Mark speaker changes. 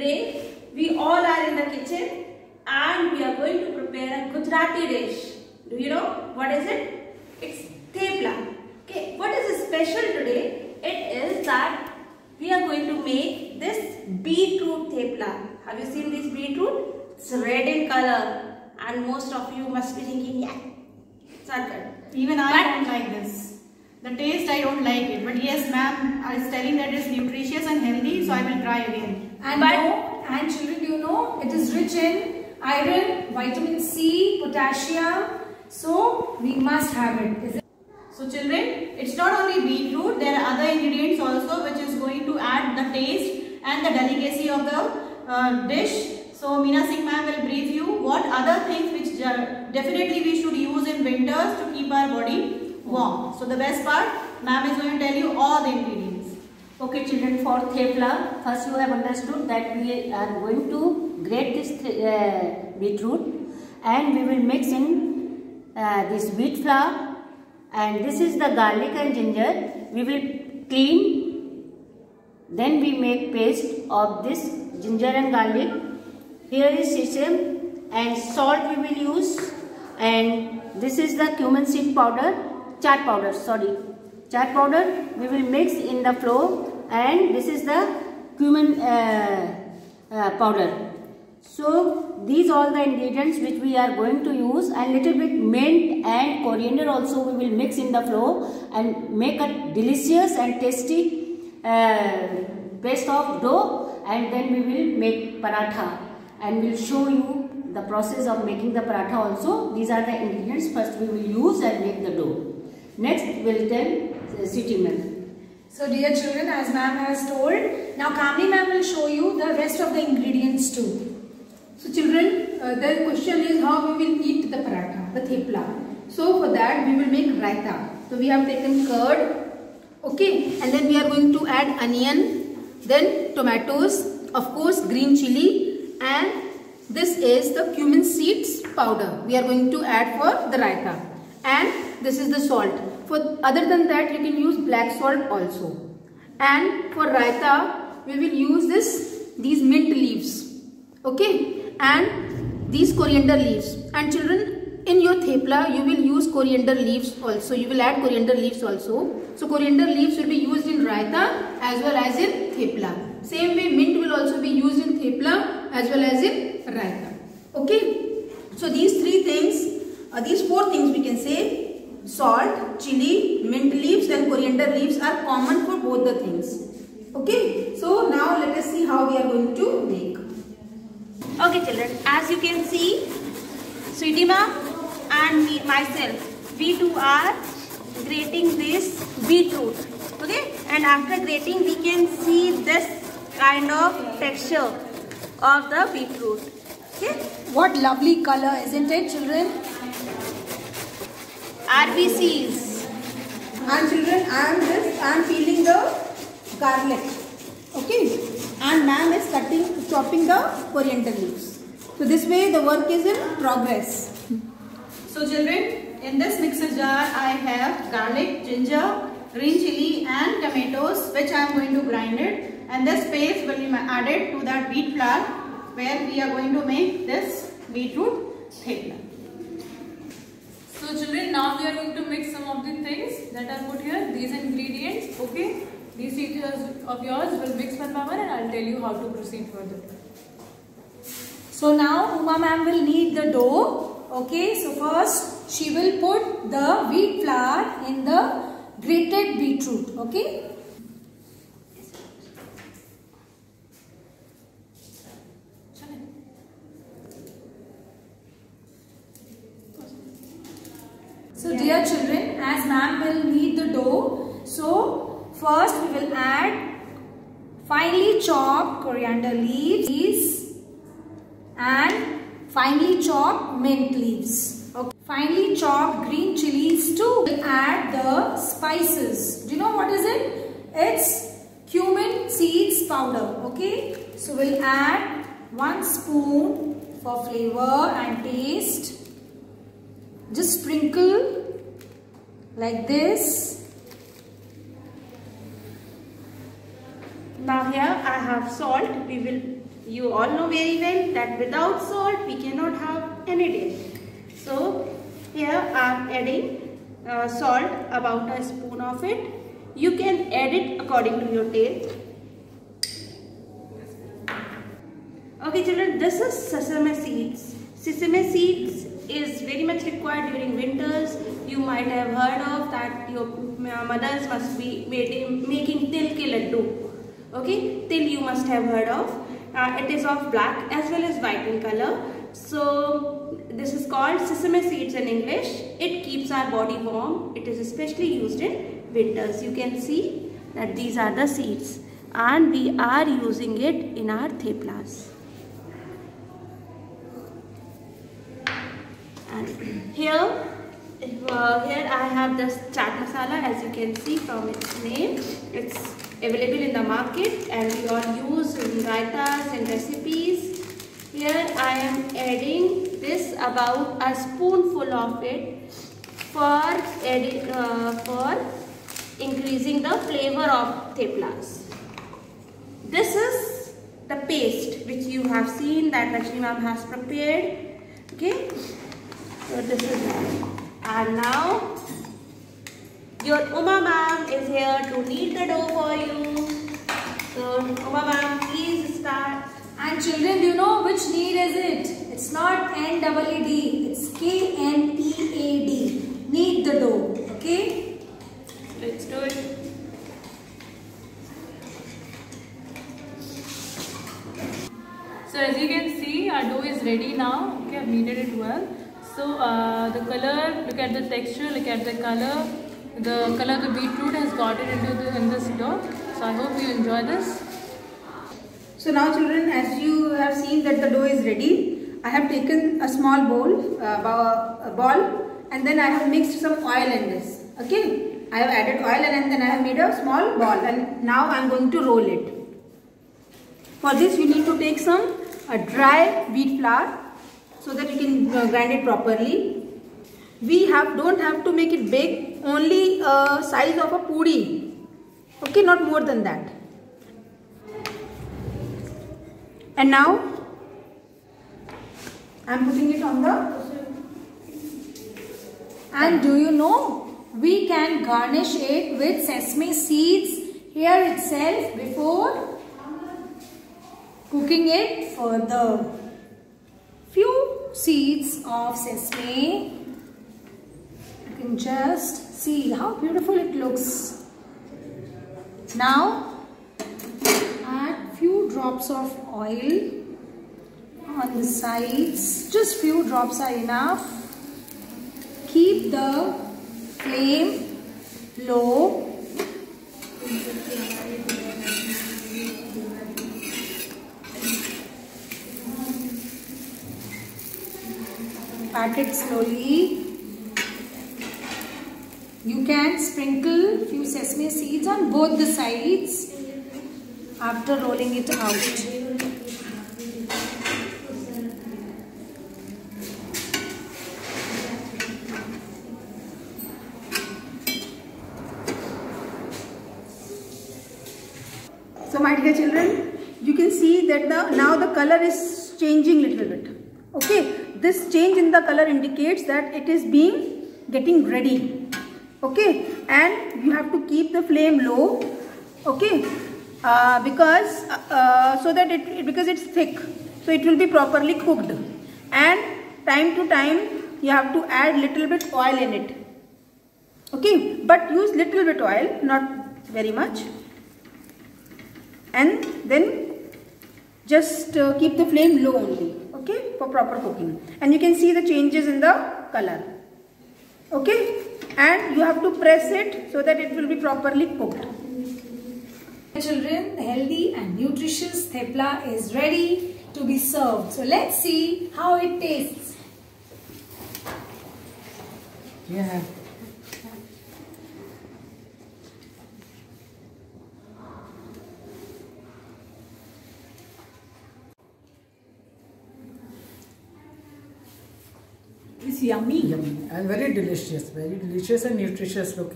Speaker 1: Today we all are in the kitchen and we are going to prepare a Gujarati dish. Do you know what is it? It's thepla. Okay, what is special today? It is that we are going to make this beetroot thepla. Have you seen this beetroot? It's red in color and most of you must be thinking, yeah, it's not good.
Speaker 2: Even I don't like this. The taste I don't like it. But yes, ma'am is telling that it's nutritious and healthy, so I will try again.
Speaker 3: And children, you know, it is rich in iron, vitamin C, potassium. So we must have it.
Speaker 2: So children, it's not only beetroot, there are other ingredients also which is going to add the taste and the delicacy of the dish. So Meena Singh ma'am will brief you what other things which definitely we should use in winters to keep our body warm. So the best part, ma'am is going to tell you all the ingredients.
Speaker 4: Okay children, for thepla, first you have understood that we are going to grate this beetroot and we will mix in this wheat flour, and this is the garlic and ginger. We will clean, then we make paste of this ginger and garlic. Here is sesame and salt we will use, and this is the cumin seed powder, chaat powder we will mix in the flour, and this is the cumin powder. So these all the ingredients which we are going to use, and little bit mint and coriander also we will mix in the flour and make a delicious and tasty paste of dough, and then we will make paratha. And we'll show you the process of making the paratha also. These are the ingredients first we will use and make the dough. Next we'll tell Sweetie ma'am.
Speaker 3: So dear children, as ma'am has told, now Kamini ma'am will show you the rest of the ingredients too.
Speaker 5: So children, the question is how we will eat the paratha, the thepla. So for that we will make raita. So we have taken curd, okay, and then we are going to add onion, then tomatoes, of course green chili, and this is the cumin seeds powder we are going to add for the raita, and this is the salt. For other than that you can use black salt also. And for raita we will use these mint leaves, okay, and these coriander leaves. And children, in your thepla you will use coriander leaves also, you will add coriander leaves also. So coriander leaves will be used in raita as well as in thepla. Same way mint will also be used in thepla as well as in raita. Okay. So these three things, these four things we can say, salt, chili, mint leaves and coriander leaves are common for both the things. Okay. So now let us see how we are going to make.
Speaker 1: Okay children, as you can see, Sweetie ma'am and myself, we two are grating this beetroot. Okay, and after grating we can see this kind of texture of the beetroot. Okay,
Speaker 3: What lovely color, isn't it children?
Speaker 1: RBCs.
Speaker 5: And children, I am peeling the garlic, okay, and ma'am is chopping the coriander leaves. So this way the work is in progress.
Speaker 2: So children, in this mixer jar I have garlic, ginger, green chili and tomatoes which I am going to grind it, and this paste will be added to that wheat flour where we are going to make this beetroot thepla.
Speaker 6: So children, now we are going to mix some of the things that are put here, these ingredients, okay. These teachers of yours will mix one by one and I'll tell you how to proceed further.
Speaker 3: So now Uma ma'am will knead the dough. Okay, so first she will put the wheat flour in the grated beetroot. Okay. So dear children, as ma'am will knead the dough, so first we will add finely chopped coriander leaves and finely chopped mint leaves. Okay. Finely chopped green chilies too. We'll add the spices. Do you know what is it? It's cumin seeds powder. Okay. So we'll add 1 spoon for flavor and taste. Just sprinkle like this.
Speaker 1: Now here I have salt. You all know very well that without salt we cannot have any dish. So here I am adding salt, about a spoon of it. You can add it according to your taste. Okay children, this is sesame seeds. Sesame seeds is very much required during winters. You might have heard of that your mothers must be making til ke laddu. Okay, till you must have heard of. It is of black as well as white in color. So this is called sesame seeds in English. It keeps our body warm. It is especially used in winters. You can see that these are the seeds and we are using it in our theplas. And here I have this chaat masala, as you can see from its name. It's available in the market and we all use in raitas and recipes. Here I am adding this, about a spoonful of it, for increasing the flavor of theplas. This is the paste which you have seen that Rajni ma'am has prepared. Okay, so this is it. And now your Uma ma'am is here to knead the dough for you. So Uma ma'am, please start.
Speaker 3: And children, do you know which knead is it? It's not N-E-E-D. It's K-N-E-A-D. Knead the dough. Okay?
Speaker 1: Let's do it.
Speaker 6: So as you can see, our dough is ready now. Okay, I've kneaded it well. So the color, look at the texture, look at the color. The color of the beetroot has got it in this dough. So I hope you enjoy this.
Speaker 5: So now children, as you have seen that the dough is ready, I have taken a small ball and then I have mixed some oil in this. Okay, I have added oil and then I have made a small ball and now I am going to roll it. For this you need to take some dry wheat flour so that you can grind it properly. We don't have to make it big, only size of a puri. Okay, not more than that. And now I am putting it on the.
Speaker 3: And do you know, we can garnish it with sesame seeds here itself before cooking it further. Few seeds of sesame. You can just see how beautiful it looks. Now add few drops of oil on the sides. Just few drops are enough. Keep the flame low. Pat it slowly. You can sprinkle few sesame seeds on both the sides after rolling it out.
Speaker 5: So my dear children, you can see that now the color is changing little bit. Okay, this change in the color indicates that it is getting ready. Okay, and you have to keep the flame low. Okay, because it's thick, so it will be properly cooked. And time to time you have to add little bit oil in it. Okay, but use little bit oil, not very much. And then just keep the flame low only, okay, for proper cooking. And you can see the changes in the color, okay, and you have to press it so that it will be properly cooked.
Speaker 3: Children, the healthy and nutritious thepla is ready to be served. So let's see how it tastes.
Speaker 7: Yeah.
Speaker 3: It's yummy.
Speaker 7: Yummy and very delicious and nutritious looking.